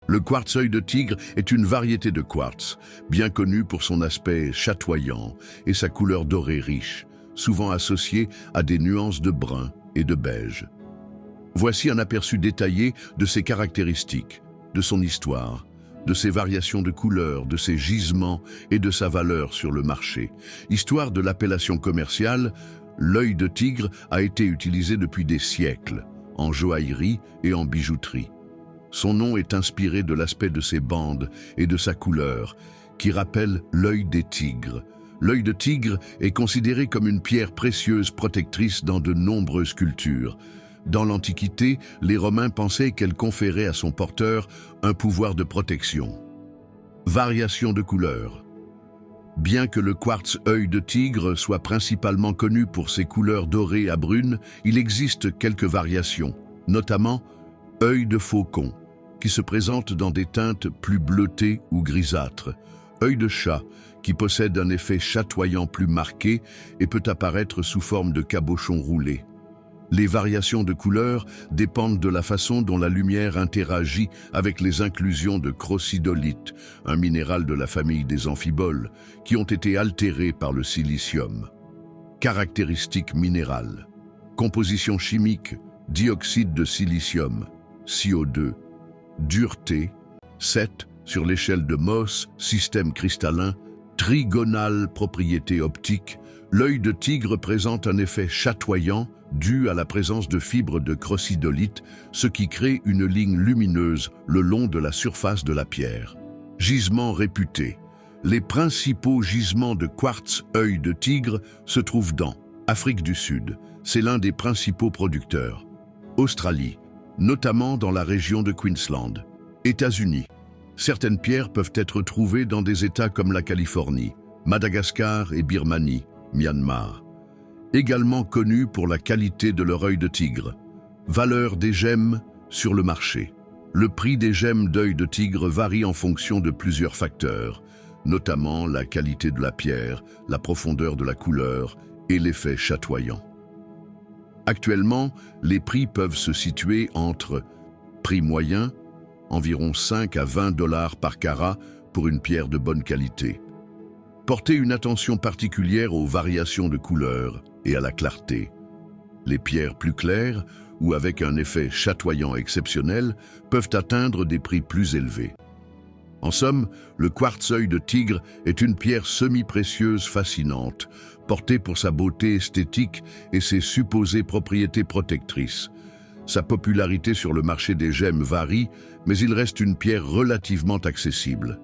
Le quartz œil de tigre est une variété de quartz, bien connue pour son aspect chatoyant et sa couleur dorée riche, souvent associée à des nuances de brun et de beige. Voici un aperçu détaillé de ses caractéristiques, de son histoire, de ses variations de couleurs, de ses gisements et de sa valeur sur le marché. Histoire de l'appellation commerciale, l'œil de tigre a été utilisé depuis des siècles, en joaillerie et en bijouterie. Son nom est inspiré de l'aspect de ses bandes et de sa couleur, qui rappelle l'œil des tigres. L'œil de tigre est considéré comme une pierre précieuse protectrice dans de nombreuses cultures. Dans l'Antiquité, les Romains pensaient qu'elle conférait à son porteur un pouvoir de protection. Variation de couleurs. Bien que le quartz œil de tigre soit principalement connu pour ses couleurs dorées à brunes, il existe quelques variations, notamment œil de faucon, qui se présente dans des teintes plus bleutées ou grisâtres, œil de chat, qui possède un effet chatoyant plus marqué et peut apparaître sous forme de cabochon roulé. Les variations de couleurs dépendent de la façon dont la lumière interagit avec les inclusions de crocidolite, un minéral de la famille des amphiboles, qui ont été altérées par le silicium. Caractéristiques minérales. Composition chimique, dioxyde de silicium, CO2. Dureté, 7 sur l'échelle de Mohs, système cristallin. Trigonale, propriété optique. L'œil de tigre présente un effet chatoyant dû à la présence de fibres de crocidolite, ce qui crée une ligne lumineuse le long de la surface de la pierre. Gisements réputés. Les principaux gisements de quartz œil de tigre se trouvent dans Afrique du Sud, c'est l'un des principaux producteurs. Australie, notamment dans la région de Queensland. États-Unis. Certaines pierres peuvent être trouvées dans des États comme la Californie, Madagascar et Birmanie, Myanmar. Également connus pour la qualité de leur œil de tigre. Valeur des gemmes sur le marché. Le prix des gemmes d'œil de tigre varie en fonction de plusieurs facteurs, notamment la qualité de la pierre, la profondeur de la couleur et l'effet chatoyant. Actuellement, les prix peuvent se situer entre prix moyen, environ 5 à 20 $ par carat pour une pierre de bonne qualité. Portez une attention particulière aux variations de couleurs et à la clarté. Les pierres plus claires ou avec un effet chatoyant exceptionnel peuvent atteindre des prix plus élevés. En somme, le quartz œil de tigre est une pierre semi-précieuse fascinante, portée pour sa beauté esthétique et ses supposées propriétés protectrices. Sa popularité sur le marché des gemmes varie, mais il reste une pierre relativement accessible.